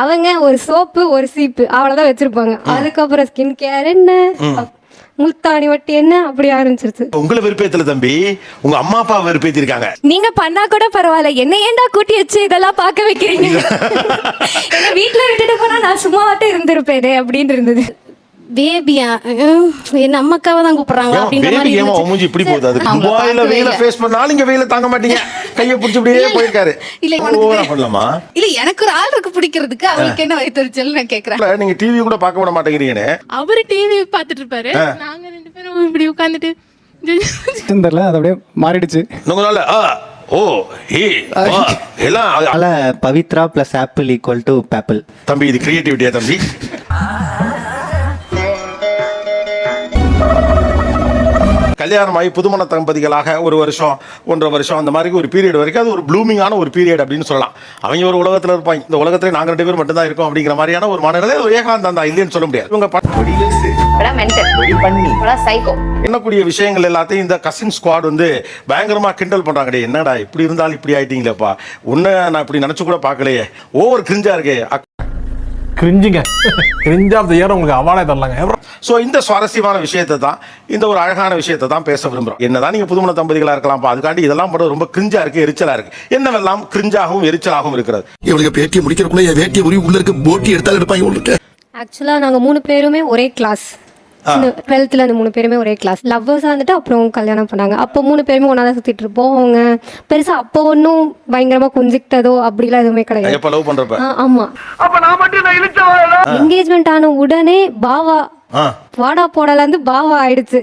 அவங்க ஒரு சோப்பு ஒரு சீப்பு அவ்வளவுதான் வச்சிருப்பாங்க. அதுக்கப்புறம் ஸ்கின் கேர் என்ன, முல்தானி வட்டி என்ன, அப்படி ஆரம்பிச்சிருச்சு. உங்களை வெறுப்பேத்தல தம்பி, உங்க அம்மா அப்பா வெறுப்பேத்தி இருக்காங்க. நீங்க பண்ணா கூட பரவாயில்ல, என்ன ஏன்டா கூட்டி வச்சு இதெல்லாம் பார்க்க வைக்கிறீங்க? வீட்டுல விட்டுட்டு போனா நான் சும்மாவாட்டும் இருந்திருப்பேனே அப்படின்னு இருந்தது. பேபியா என்ன அம்மாக்காவை தான் கூப்பிடுறாங்க அப்படின்ற மாதிரி மூஞ்சி இப்படி போகுது. அது துபாயில வெயில ஃபேஸ் பண்ணாலும் இங்க வெயில தாங்க மாட்டீங்க, கையை பிடிச்சி இப்படியே போயிருக்காரு. இல்ல பண்ணலாமா? இல்ல எனக்கு ஒரு ஆள் இருக்கு பிடிக்கிறதுக்கு, அவருக்கு என்ன வயிற்றுச்சல் நான் கேக்குறேன். நீங்க டிவி கூட பார்க்க விட மாட்டேங்கிறீங்கன்னு. அவரு டிவி பார்த்துட்டு இருப்பாரு, நாங்க ரெண்டு பேரும் இப்படி உட்கார்ந்துட்டு தெரியல, அது அப்படியே மாறிடுச்சு. Pavithra plus apple equal to பேப்பிள். தம்பி இது கிரியேட்டிவிட்டியா தம்பி? கல்யாணம் ஆகி புதுமண தம்பதிகளாக ஒரு வருஷம் 1.5 வருஷம் அந்த மாதிரி ஒரு பீரியட் வரைக்கும் அது ஒரு ப்ளூமிங்கான ஒரு பீரியட் அப்படின்னு சொல்லலாம். அவங்க ஒரு உலகத்தில் இருப்பாங்க, இந்த உலகத்துல நாங்க 2 பேர் மட்டும் தான் இருக்கோம் அப்படிங்கிற மாதிரியான ஒரு மனநிலை ஏகாந்தம் தான், இல்லைன்னு சொல்ல முடியாது. இவங்க என்னக்கூடிய விஷயங்கள் எல்லாத்தையும் இந்த கசின் ஸ்குவாட் வந்து பயங்கரமா கிண்டல் பண்றாங்க. என்னடா இப்படி இருந்தாலும் இப்படி ஆயிட்டீங்களேப்பா, உன்னை நான் இப்படி நினைச்சு கூட பார்க்கலையே, ஓவர் கிரிஞ்சா இருக்கே. கிரிஞ்சுங்க, கிரிஞ்ச் ஆஃப் தி இயர் உங்களுக்கு அவார்டே தரலாங்க. சோ இந்த சுவாரஸ்யமான விஷயத்தை தான், இந்த ஒரு அழகான விஷயத்தை தான் பேச விரும்புறோம். என்னதான் நீங்க புதுமண தம்பதிகளா இருக்கலாம்ப்பா, அதுக்காண்டி இதெல்லாம் பண்றது ரொம்ப கிரிஞ்சா இருக்கு, எரிச்சலா இருக்கு. என்னவெல்லாம் கிரிஞ்சாகவும் எரிச்சலாகவும் இருக்கிறது. இவளுக்கு பேட்டியை முடிக்கிறக்குள்ள என் வேட்டியை உரி உள்ள இருக்க போட்டி எடுத்தாலும் எடுப்பாங்க உங்களுக்கு. ஆக்சுவலா நாங்க 3 பேருமே ஒரே கிளாஸ். 12th அந்த 3 பேருமே ஒரே கிளாஸ். லவ்வர்ஸா வந்துட்டு அப்புறம் கல்யாணம் பண்ணாங்க. அப்போ 3 பேருமே ஒன்னா தான் சுத்திட்டு இருப்போம். அவங்க பெருசா அப்போ ஒன்னும் பயங்கரமா கொஞ்சிக்கிட்டதோ அப்படிலாம் எதுவுமே கிடையாது. ஆமா, என்கேஜ்மெண்ட் ஆன உடனே பாவா வாடா போடல இருந்து பாவா ஆயிடுச்சு.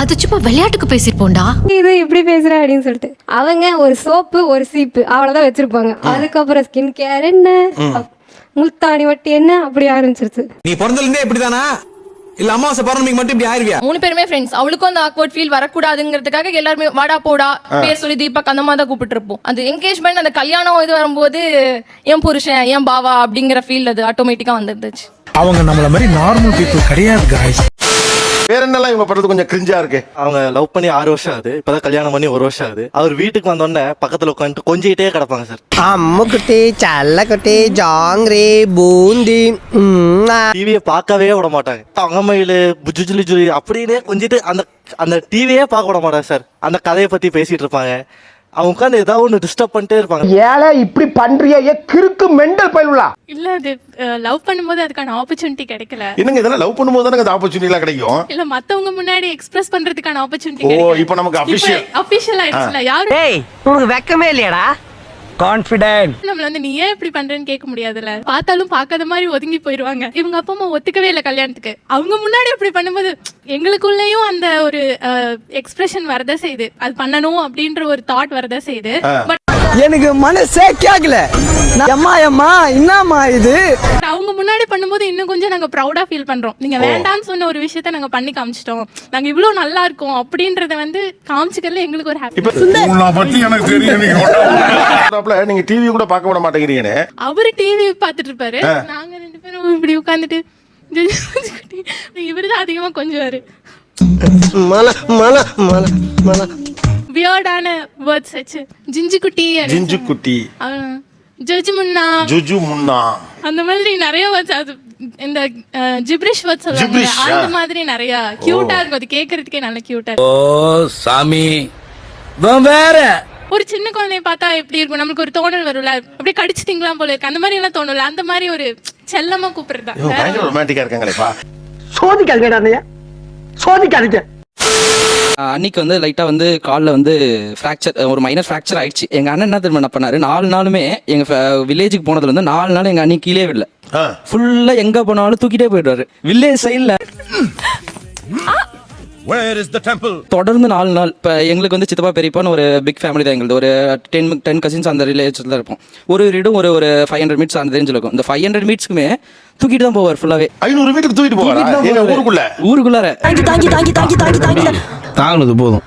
அது சும்மா விளையாட்டுக்கு பேசிருப்போம்டா, இது இப்படி பேசுற அப்படின்னு சொல்லிட்டு. அவங்க ஒரு சோப்பு ஒரு சீப்பு அவ்வளவுதான் வச்சிருப்பாங்க. அதுக்கப்புறம் ஸ்கின் கேர் என்ன, முல்தானி வட்டி என்ன, அப்படி ஆரம்பிச்சிருச்சு. நீ பிறந்தல இருந்தே இப்படிதானா, இல்ல அம்மாவாசை பௌர்ணமிக்கு மட்டும் இப்படி ஆயிருவியா? 3 பேருமே ஃப்ரெண்ட்ஸ். அவளுக்கும் அந்த ஆக்வர்ட் ஃபீல் வரக்கூடாதுங்கிறதுக்காக எல்லாருமே வாடா போடா பேர் சொல்லி தீபக் அந்த மாதிரி தான் கூப்பிட்டு இருப்போம். அந்த என்கேஜ்மெண்ட் அந்த கல்யாணம் இது வரும்போது என் புருஷன் என் பாவா அப்படிங்கிற ஃபீல் அது ஆட்டோமேட்டிக்கா வந்துருந்துச்சு. அவங்க நம்மள மாதிரி நார்மல் பீப்புள் கிடையாது காய்ஸ். வேற என்னெல்லாம் இவங்க பண்றது கொஞ்சம் கிரிஞ்சா இருக்கு. அவங்க லவ் பண்ணி 6 வருஷம் ஆகுது, இப்பதான் கல்யாணம் பண்ணி 1 வருஷம் ஆகுது. அவர் வீட்டுக்கு வந்தோடனே பக்கத்துல உட்காந்துட்டு கொஞ்சிக்கிட்டே கிடப்பாங்க சார். அம்முக்குட்டி சல்லக்குட்டி ஜாங்கிரி பூந்தி டிவியை பார்க்கவே விட மாட்டாங்க. தங்கமயிலு புஜுஜுலி ஜுலி அப்படின்னே கொஞ்சிட்டு அந்த டிவியே பார்க்க விட மாட்டாங்க சார். அந்த கதையை பத்தி பேசிட்டு இருப்பாங்க. அவங்க உட்காந்து ஏதாவது ஒன்று டிஸ்டர்ப் பண்ணிட்டே இருப்பாங்க. ஏழை இப்படி பண்றிய கிறுக்கு மெண்டல் பயிலுலா. இல்ல அது லவ் பண்ணும்போது அதுக்கான ஆப்பர்ச்சுனிட்டி கிடைக்கல. என்னங்க இதெல்லாம் லவ் பண்ணும்போது தானே அந்த ஆப்பர்ச்சுனிட்டிலாம் கிடைக்கும். இல்ல மத்தவங்க முன்னாடி எக்ஸ்பிரஸ் பண்றதுக்கான ஆப்பர்ச்சுனிட்டி ஓ கிடைக்கல. இப்போ நமக்கு அபிஷியல் ஆயிடுச்சுல. யாரு டேய் உங்களுக்கு வெக்கமே இல்லையாடா? கான்ஃபிடென்ட் நம்மள வந்து நீ ஏன் இப்படி பண்றேன்னு கேட்க முடியாதுல்ல. பார்த்தாலும் பார்க்காத மாதிரி ஒதுங்கி போயிடுவாங்க. இவங்க அப்பா அம்மா ஒத்துக்கவே இல்லை கல்யாணத்துக்கு. அவங்க முன்னாடி இப்படி பண்ணும்போது எங்களுக்குள்ளேயும் அந்த ஒரு எக்ஸ்பிரஷன் வரதா செய்யுது, அது பண்ணணும் அப்படின்ற ஒரு தாட் வரதா செய்யுது. பட் எனக்கு மனசே கேக்கல. அம்மா அம்மா என்னம்மா இது? அவங்க முன்னாடி பண்ணும்போது இன்னும் கொஞ்சம் நாங்க ப்ரௌடா ஃபீல் பண்றோம். நீங்க வேண்டாம்னு சொன்ன ஒரு விஷயத்த நாங்க பண்ணி காமிச்சிட்டோம், நாங்க இவ்வளவு நல்லா இருக்கோம் அப்படின்றத வந்து காமிச்சிக்கிறதுல எங்களுக்கு ஒரு ஹாப்பி. நீங்க டிவி கூட பார்க்க விட மாட்டேங்கிறீங்கன்னு. அவரு டிவி பார்த்துட்டு இருப்பாரு, நாங்க 2 பேரும் இப்படி உட்கார்ந்துட்டு இவருதான் அதிகமா கொஞ்சுவாரு. வியர்டான வேர்ட்ஸ் வச்சு ஜிஞ்சு குட்டி ஜுஜு முன்னா அந்த மாதிரி நிறைய வேர்ட்ஸ், அது இந்த ஜிப்ரிஷ் வேர்ட்ஸ் சொல்லுவாங்க, அந்த மாதிரி நிறைய கியூட்டா இருக்கும். அது கேட்கறதுக்கே நல்ல கியூட்டா இருக்கும். ஓ சாமி வேற ஒரு சின்ன குழந்தைய பார்த்தா எப்படி இருக்கும், நமக்கு ஒரு தோணல் வரும்ல, அப்படியே கடிச்சு திங்கலாம் போல இருக்கு, அந்த மாதிரி எல்லாம் தோணல. அந்த மாதிரி ஒரு செல்லமா கூப்பிடுறதா ரொமான்டிக்கா இருக்காங்களேப்பா. சோதிக்காதீங்க, சோதிக்காதீங்க. அன்னைக்கு வந்து லைட்டா வந்து காலில் வந்து ஃப்ராக்சர், ஒரு மைனர் ஃப்ராக்சர் ஆயிடுச்சு. எங்க அண்ணன் என்ன தெரியுமா என்ன பண்ணாரு, 4 நாளுமே எங்க வில்லேஜுக்கு போனதுல இருந்து 4 நாள் எங்க அண்ணி கீழே விடல. ஃபுல்லா எங்க போனாலும் தூக்கிட்டே போயிடுவாரு. வில்லேஜ் சைட்ல தொடர்ந்து 4 நாள். இப்போ எங்களுக்கு வந்து சித்தப்பா பெரியப்பான்னு ஒரு பிக் ஃபேமிலி தான் எங்களுக்கு. ஒரு 10 கசின்ஸ் அந்த ரிலேஷன்ல இருப்போம். ஒரு வீடும் ஒரு 500 மீட்டர்ஸ் அந்த ரேஞ்சில் இருக்கும். இந்த 500 மீட்டர்ஸ்க்குமே தூக்கிட்டு தான் போவார் ஃபுல்லாவே. 500 மீட்டருக்கு தூக்கிட்டு போவார் ஊருக்குள்ளார. தாங்கினது போதும்.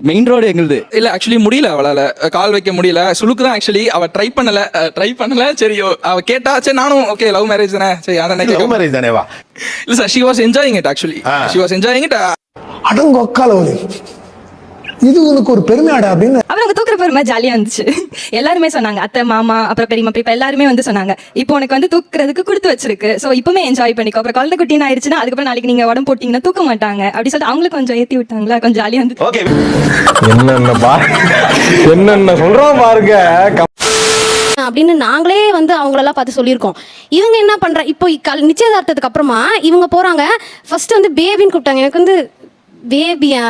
மெயின் ரோடு எங்களுது இல்ல. ஆக்சுவலி முடியல, அவளால கால் வைக்க முடியல. சுலுக்கு தான் ஆக்சுவலி. அவ ட்ரை பண்ணல. சரி அவ கேட்டா சரி நானும் ஓகே லவ் மேரேஜ் தானே, சரி அதான் லவ் மேரேஜ் தானேவா. இல்ல sir, she was enjoying it actually. She was enjoying it. அடங்கொக்காலவனே இது உனக்கு ஒரு பெருமையாடா அப்படின்னு அப்புறம் அவங்க தூக்குற பெருமை ஜாலியா இருந்துச்சு. எல்லாருமே சொன்னாங்க, அத்தை மாமா அப்புறம் பெரியம்மா இப்ப எல்லாருமே வந்து சொன்னாங்க, இப்போ உனக்கு வந்து தூக்குறதுக்கு கொடுத்து வச்சிருக்கு, சோ இப்பவுமே என்ஜாய் பண்ணிக்கோ, அப்புறம் குழந்தை குட்டின்னு ஆயிடுச்சுன்னா அதுக்கப்புறம் நாளைக்கு நீங்க உடம்பு போட்டீங்கன்னா தூக்க மாட்டாங்க அப்படி சொல்லிட்டு அவங்களுக்கு கொஞ்சம் ஏத்தி விட்டாங்களா, கொஞ்சம் ஜாலியா இருந்து. ஓகே, என்னென்ன சொல்றோம் பாருங்க. அப்படின்னு நாங்களே வந்து அவங்களெல்லாம் பார்த்து சொல்லியிருக்கோம். இவங்க என்ன பண்ற இப்போ நிச்சயதார்த்தத்துக்கு அப்புறமா இவங்க போறாங்க, ஃபர்ஸ்ட் வந்து பேபின்னு கூப்பிட்டாங்க. எனக்கு வந்து பேபியா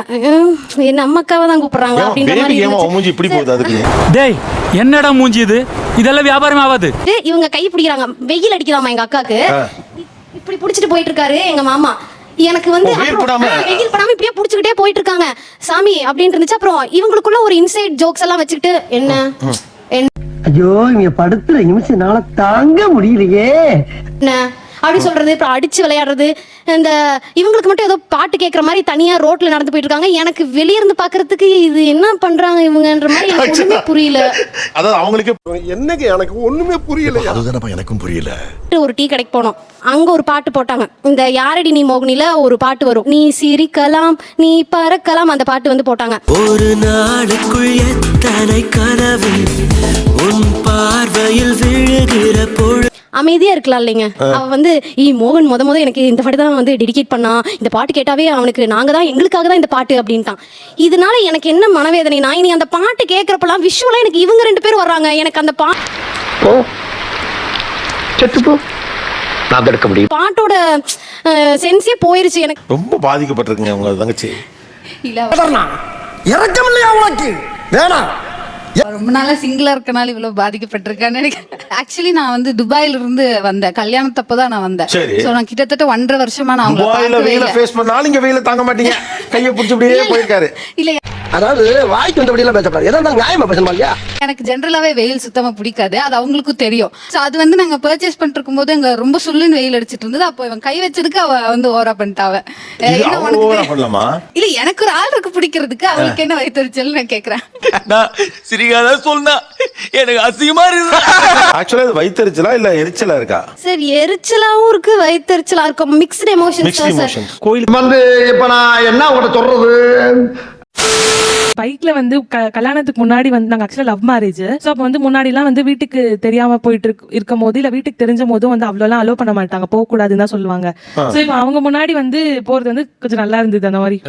என் அம்மாக்காவை தான் கூப்பிடுறாங்க அப்படின்ற மாதிரி மூஞ்சி இப்படி போகுது அதுக்கு. டேய் என்னடா மூஞ்சி இது, இதெல்லாம் வியாபாரம் ஆகாது. இவங்க கை பிடிக்கிறாங்க, வெயில் அடிக்கிறாமா எங்க அக்காக்கு, இப்படி புடிச்சிட்டு போயிட்டு இருக்காரு எங்க மாமா. எனக்கு வந்து வெயில் படாம இப்படியே புடிச்சுக்கிட்டே போயிட்டு இருக்காங்க சாமி அப்படின்னு இருந்துச்சு. அப்புறம் இவங்களுக்குள்ள ஒரு இன்சைட் ஜோக்ஸ் எல்லாம் வச்சுக்கிட்டு என்ன ஐயோ இங்க படுத்துற நிமிஷம்னால தாங்க முடியலையே என்ன அப்படி சொல்றது, அப்புறம் அடிச்சு விளையாடுறது. இந்த இவங்களுக்கு மட்டும் ஏதோ பாட்டு கேட்கற மாதிரி தனியா ரோட்ல நடந்து போயிட்டு இருக்காங்க. எனக்கு வெளிய இருந்து பாக்குறதுக்கு இது என்ன பண்றாங்க இவங்கன்ற மாதிரி எனக்கு ஒண்ணுமே புரியல. அதாவது அவங்களுக்கு என்னங்க எனக்கு ஒண்ணுமே புரியல. அதுதானப்பா எனக்கும் புரியல. ஒரு டீ கடைக்கு போனோம், அங்க ஒரு பாட்டு போட்டாங்க. இந்த யாரடி நீ மோகினில ஒரு பாட்டு வரும், நீ சிரிக்கலாம் நீ பறக்கலாம், அந்த பாட்டு வந்து போட்டாங்க. ஒரு நாளுக்குள் எத்தனை கனவு உன் பார்வையில் விழுகிற பொழுது. அமைதியா இருக்கலாம் இல்லைங்க. அவ வந்து மோகன் முத எனக்கு இந்த பாட்டு தான் வந்து டெடிகேட் பண்ணா, இந்த பாட்டு கேட்டாவே அவனுக்கு நாங்க தான் எங்களுக்காக தான் இந்த பாட்டு அப்படின்ட்டான். இதனால எனக்கு என்ன மனவேதனை, நான் இனி அந்த பாட்டு கேட்கறப்பெல்லாம் விஷுவலா எனக்கு இவங்க 2 பேர் வர்றாங்க, எனக்கு அந்த பாட்டோட சென்ஸே போயிருச்சு. எனக்கு ரொம்ப பாதிக்கப்பட்டிருக்குங்க உங்க தங்கச்சி. இறக்கம் இல்லையா உனக்கு வேணாம். ரொம்ப நாளா சிங்கிளா இருக்கனால இவ்வளவு பாதிக்கப்பட்டிருக்கேன்னு நினைக்கிறேன். ஆக்சுவலி நான் வந்து துபாயில இருந்து வந்தேன், கல்யாணத்தப்பதான் நான் வந்தேன். சோ நான் கிட்டத்தட்ட 1.5 வருஷமா நான் துபாயில வெயில ஃபேஸ் பண்ணாலும் இங்க வெயில தாங்க மாட்டீங்க, கையை பிடிச்சி அப்படியே போயிருக்காரு. இல்ல அதாவது வாய்க்கு வந்தபடி எல்லாம் பேசக்கூடாது, ஏதாவது நியாயமா பேசணுமா இல்லையா? எனக்கு ஜென்ரலாவே வெயில் சுத்தமா பிடிக்காது, அது அவங்களுக்கும் தெரியும். சோ அது வந்து நாங்க பர்ச்சேஸ் பண்ணிட்டு இருக்கும் போது அங்க ரொம்ப சுள்ளுன்னு வெயில் அடிச்சிட்டு இருந்தது. அப்போ இவன் கை வச்சதுக்கு அவ வந்து ஓவரா பண்ணிட்டாவ. இல்ல எனக்கு ஒரு ஆள் இருக்கு பிடிக்கிறதுக்கு, அவளுக்கு என்ன வயிற்றுச்சல் நான் கேக்குறேன். சிரிக்காத சொன்னா எனக்கு அசிங்கமா இருக்கு. ஆக்சுவலா இது வயித்தெரிச்சலா இல்ல எரிச்சலா இருக்கா? சார் எரிச்சலாவும் இருக்கு வயிற்றுச்சலா இருக்கும், மிக்ஸ்டு எமோஷன்ஸ் சார். கோயில் வந்து இப்ப நான் என்ன உங்களை சொல்றது, பைக்ல வந்து கல்யாணத்துக்கு முன்னாடி வந்து நாங்க ஆக்சுவலா லவ் மேரேஜ். சோ அப்ப வந்து முன்னாடி எல்லாம் வந்து வீட்டுக்கு தெரியாம போயிட்டு இருக்கும் போது இல்ல வீட்டுக்கு தெரிஞ்ச போதும் வந்து அவ்வளவு அலோ பண்ண மாட்டாங்க, போக கூடாதுன்னு தான் சொல்லுவாங்க. சோ இப்ப அவங்க முன்னாடி வந்து போறது வந்து கொஞ்சம் நல்லா இருந்தது அந்த மாதிரி.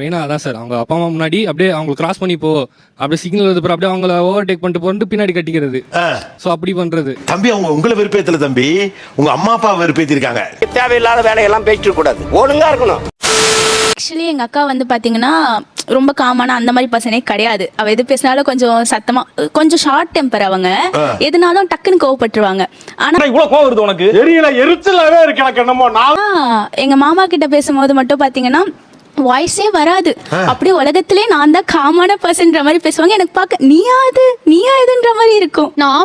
வேணா அதான் சார், அவங்க அப்பா அம்மா முன்னாடி அப்படியே அவங்க கிராஸ் பண்ணி போ, அப்படியே சிக்னல் வருது அப்படியே அவங்கள ஓவர்டேக் பண்ணிட்டு போட்டு பின்னாடி கட்டிக்கிறது. சோ அப்படி பண்றது. தம்பி அவங்க உங்களை வெறுப்பேத்தல தம்பி, உங்க அம்மா அப்பா வெறுப்பேத்தி இருக்காங்க. தேவையில்லாத வேலையெல்லாம் பேசிட்டு கூடாது, ஒழுங்கா இருக்கணும். ஆக்சுவலி எங்க அக்கா வந்து பாத்தீங்கன்னா ரொம்ப காமான அந்த மாதிரி பர்சனே கிடையாது. அவ எது பேசினாலும் கொஞ்சம் சத்தமா, கொஞ்சம் ஷார்ட் டெம்பர். அவங்க எதுனாலும் டக்குன்னு கோவப்பட்டுருவாங்க. ஆனா இவ்வளவு கோவம் வருது உனக்கு தெரியல, எரிச்சலாவே இருக்கு எனக்கு என்னமோ. எங்க மாமா கிட்ட பேசும்போது மட்டும் பாத்தீங்கன்னா வாய்ஸே வராது, அப்படியே உலகத்திலே நான் தான் காமான பர்சன்ற மாதிரி பேசுவாங்க. எனக்கு பார்க்க நீயா இதுன்ற மாதிரி இருக்கும். நான்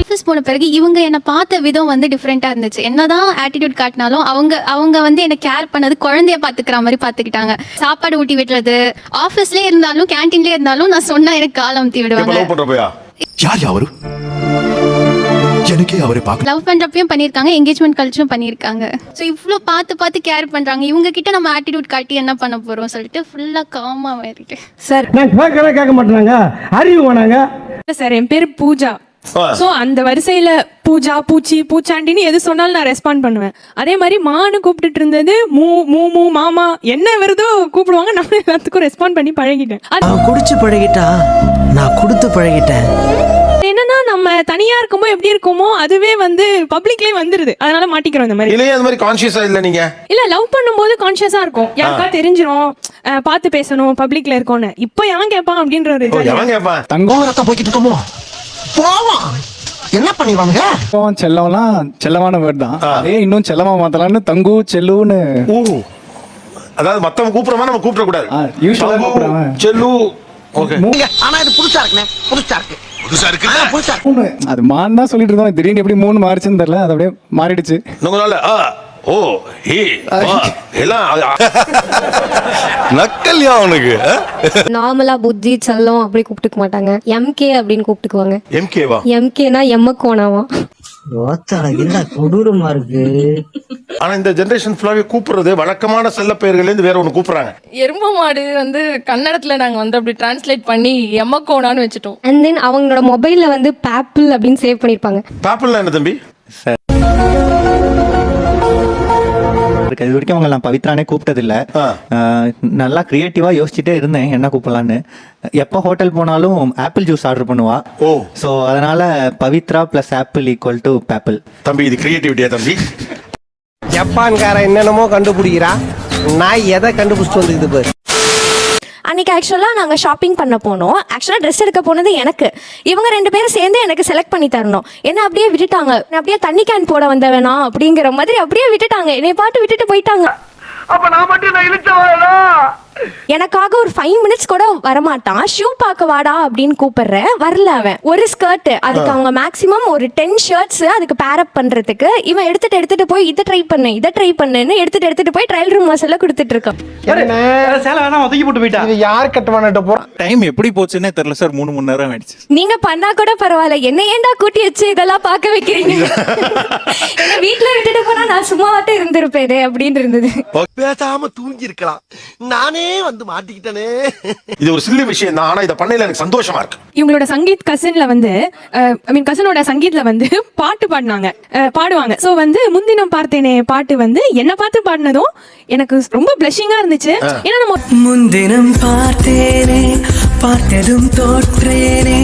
ஆஃபீஸ் போன பிறகு இவங்க என்ன பார்த்த விதம் வந்து டிஃப்ரெண்டா இருந்துச்சு. என்னதான் ஆட்டிடியூட் காட்டினாலும் அவங்க வந்து என்ன கேர் பண்ணது குழந்தைய பாத்துக்கிற மாதிரி பாத்துக்கிட்டாங்க. சாப்பாடு ஊட்டி விடுறது, ஆபீஸ்லயே இருந்தாலும் கேன்டீன்லயே இருந்தாலும் நான் சொன்னா எனக்கு காலம் ஊத்தி விடுவாங்க. லவ் பண்றப்பையும் பண்ணிருக்காங்க, என்கேஜ்மெண்ட் கல்ச்சரும் பண்ணிருக்காங்க. சோ இவ்ளோ பார்த்து கேர் பண்றாங்க. இவங்க கிட்ட நம்ம ஆட்டிடியூட் காட்டி என்ன பண்ண போறோம் சொல்லிட்டு ஃபுல்லா காமா இருக்கு சார். நான் கேட்க மாட்டாங்க, அறிவு வேணாங்க சார். என் பேரு பூஜா. சோ அந்த வரிசையில பூஜா பூச்சி பூச்சாண்டின்னு எது சொன்னாலும் நான் ரெஸ்பாண்ட் பண்ணுவேன். அதே மாதிரி மானு கூப்பிட்டுட்டு இருந்தது மூ மூ மூ மாமா என்ன வருதோ கூப்பிடுவாங்க. நான் எல்லாத்துக்கும் ரெஸ்பாண்ட் பண்ணி பழகிட்டேன். குடிச்சு பழகிட்டா, நான் கொடுத்து பழகிட்டேன். என்னன்னா நம்ம தனியா இருக்கும்போது எப்படி இருக்குமோ அதுவே வந்து பப்ளிக்லயே வந்துருது, அதனால மாட்டிக்கிறோம். இந்த மாதிரி இல்லையா? அந்த மாதிரி கான்ஷியஸா இல்ல நீங்க? இல்ல, லவ் பண்ணும்போது கான்ஷியஸா இருக்கும், யாருக்கா தெரிஞ்சிரும், பார்த்து பேசணும், பப்ளிக்ல இருக்கோன்னு. இப்போ எவன் கேட்பான் அப்படின்ற ஒரு தங்கம் ரத்த போய்கிட்டு இருக்கோமோ போவோம். என்ன பண்ணிடுவாங்க? செல்லம்லாம் செல்லமான வேர்ட் தான், அதே இன்னும் செல்லமா மாத்தலாம்னு தங்கு செல்லுன்னு. அதாவது மத்தவங்க கூப்பிடுறமா நம்ம கூப்பிட கூடாது, யூசுவலா கூப்பிடுறாங்க செல்லு. ஓகே, ஆனா இது புதுசா இருக்குனே, புதுசா இருக்கு. அது மான் தான் சொல்லிட்டு இருந்தோம், திடீர்னு எப்படி 3 மாறிச்சுன்னு தெரியல, அது அப்படியே மாறிடுச்சு. ஓ ஏ எல்லாம் நக்கல்யா அவனுக்கு நார்மலா புஜ்ஜி செல்லம் அப்படி கூப்பிட்டுக்க மாட்டாங்க. எம்கே அப்படின்னு கூப்பிட்டுக்குவாங்க. எம்கேவா? எம்கேனா எம்மக்கோனாவா. கொடூரமா இருக்கு. ஆனா இந்த ஜெனரேஷன் ஃபுல்லாவே கூப்பிடுறது வழக்கமான செல்ல பெயர்கள்ல இருந்து வேற ஒண்ணு கூப்பிடுறாங்க. எரும மாடு வந்து கன்னடத்துல நாங்க வந்து அப்படி டிரான்ஸ்லேட் பண்ணி எம்மக்கோனான்னு வச்சுட்டோம். அண்ட் தென் அவங்களோட மொபைல்ல வந்து பேப்பிள் அப்படின்னு சேவ் பண்ணிருப்பாங்க. பாப்பிள்னா என்ன தம்பி? இது வரைக்கும் அவங்க நான் பவித்ரானே கூப்பிட்டதில்ல. நல்லா கிரியேட்டிவா யோசிச்சுட்டே இருந்தேன் என்ன கூப்பிடலான்னு. எப்போ ஹோட்டல் போனாலும் ஆப்பிள் ஜூஸ் ஆர்டர் பண்ணுவா. ஓ ஸோ அதனால Pavithra plus apple equal to பேப்பிள். தம்பி இது கிரியேட்டிவிட்டியா தம்பி? ஜப்பான்கார என்னென்னமோ கண்டுபிடிக்கிறா, நான் எதை கண்டுபிடிச்சிட்டு வந்துக்குது பாரு. அன்னைக்கு ஆக்சுவலாக நாங்கள் ஷாப்பிங் பண்ண போனோம். ஆக்சுவலாக ட்ரெஸ் எடுக்க போனது எனக்கு. இவங்க 2 பேரும் சேர்ந்து எனக்கு செலக்ட் பண்ணி தரணும். என்ன அப்படியே விட்டுட்டாங்க. நான் அப்படியே தண்ணி கேன் போட வந்த வேணாம் அப்படிங்கிற மாதிரி அப்படியே விட்டுட்டாங்க. என்னை பாட்டு விட்டுட்டு போயிட்டாங்க. அப்ப நான் மட்டும் நான் இழுச்சவாடா. எனக்காக ஒரு 5 மினிட்ஸ் கூட வரமாட்டான். ஷூ பார்க்க வாடா அப்படின்னு கூப்பிடுறேன், வரல அவன். ஒரு ஸ்கர்ட் அதுக்கு அவங்க மேக்ஸிமம் ஒரு 10 ஷர்ட்ஸ் அதுக்கு பேரப் பண்றதுக்கு இவன் எடுத்துட்டு போய் இதை ட்ரை பண்ணுன்னு எடுத்துட்டு போய் ட்ரையல் ரூம் வாசல்ல கொடுத்துட்டு இருக்கான். சேலை வேணா ஒதுக்கி போட்டு போயிட்டா. இது யார் கட்டுவான்ட்டு போறான். டைம் எப்படி போச்சுன்னே தெரியல சார். 3 மணி நேரம் ஆயிடுச்சு. நீங்க பண்ணா கூட பரவாயில்ல, என்ன ஏன்டா கூட்டி வச்சு இதெல்லாம் பார்க்க வைக்கிறீங்க? என்ன வீட்டுல விட்டுட்டு போனா நான் சும்மாவாட்டும் இருந்திருப்பேன் அப்படின்னு இருந்தது. பேசாம தூங்கி இருக்கலாம், நானே வந்து மாட்டிக்கிட்டனே. இது ஒரு சில்லி விஷயம் தான், ஆனா இதை பண்ணையில எனக்கு சந்தோஷமா இருக்கு. இவங்களோட சங்கீத் கசின்ல வந்து கசினோட சங்கீத்ல வந்து பாட்டு பாடுவாங்க. ஸோ வந்து முன்தினம் பார்த்தேனே பாட்டு வந்து என்ன பார்த்து பாடினதும் எனக்கு ரொம்ப பிளஷிங்கா இருந்துச்சு. ஏன்னா நம்ம முன்தினம் பார்த்ததும் தோற்றேனே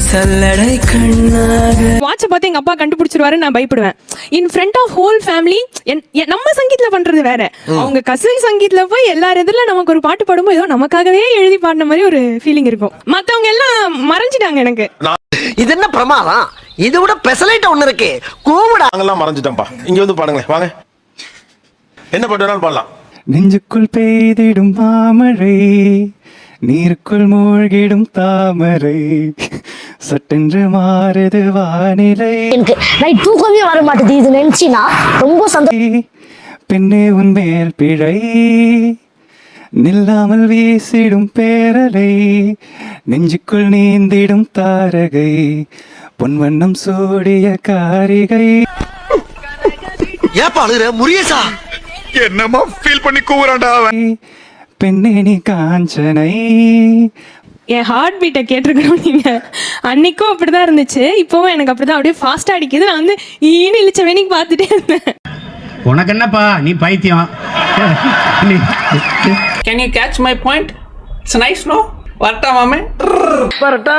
சல்லடை கண்ணாக. வாட்சை பார்த்து எங்க அப்பா கண்டுபிடிச்சிருவாரு, நான் பயப்படுவேன். In front of whole family நம்ம சங்கீத்ல பண்றது வேற, அவங்க கசின் சங்கீத்ல போய் எல்லாரும் எதிரில் நமக்கு ஒரு பாட்டு பாடும்போது ஏதோ நமக்காகவே எழுதி பாடின மாதிரி ஒரு ஃபீலிங் இருக்கும். மத்தவங்க எல்லாம் மறைஞ்சிட்டாங்க எனக்கு. இது என்ன பிரமாதம்? இது விட பெசலைட் ஒண்ணு இருக்கு, கூவிடா. நாங்கெல்லாம் மறைஞ்சிட்டோம்ப்பா. இங்க வந்து பாடுங்களேன் வாங்க. என்ன பாட்டு வேணாலும் பாடலாம். நெஞ்சுக்குள் பெய்திடும் மாமழை, நீருக்குள் மூழ்கிடும் தாமரை, சட்டென்று மாறுது வானிலை. நைட் தூக்கமே வர மாட்டேது இது நினைச்சினா ரொம்ப சந்தோஷம். பெண்ணே உன் மேல் பிழை, நில்லாமல் வீசிடும் பேரலை, நெஞ்சுக்குள் நீந்திடும் தாரகை, பொன்வண்ணம் சூடிய காரிகை. ஏப்பா அழுகுற முருகேசா? என்னமா ஃபீல் பண்ணி கூவுறான்டா அவன். பெண்ணே நீ காஞ்சனை. என் ஹார்ட் பீட்டை கேட்டிருக்கணும் நீங்க. அன்னைக்கும் அப்படிதான் இருந்துச்சு, இப்பவும் எனக்கு அப்படிதான் அப்படியே ஃபாஸ்டா அடிக்குது. நான் வந்து ஈன்னு இழிச்ச வேணிக்கு பார்த்துட்டே இருந்தேன். உனக்கு என்னப்பா நீ பைத்தியம். Can you catch my point? It's nice, no? வரட்டா மாமே. பரட்டா.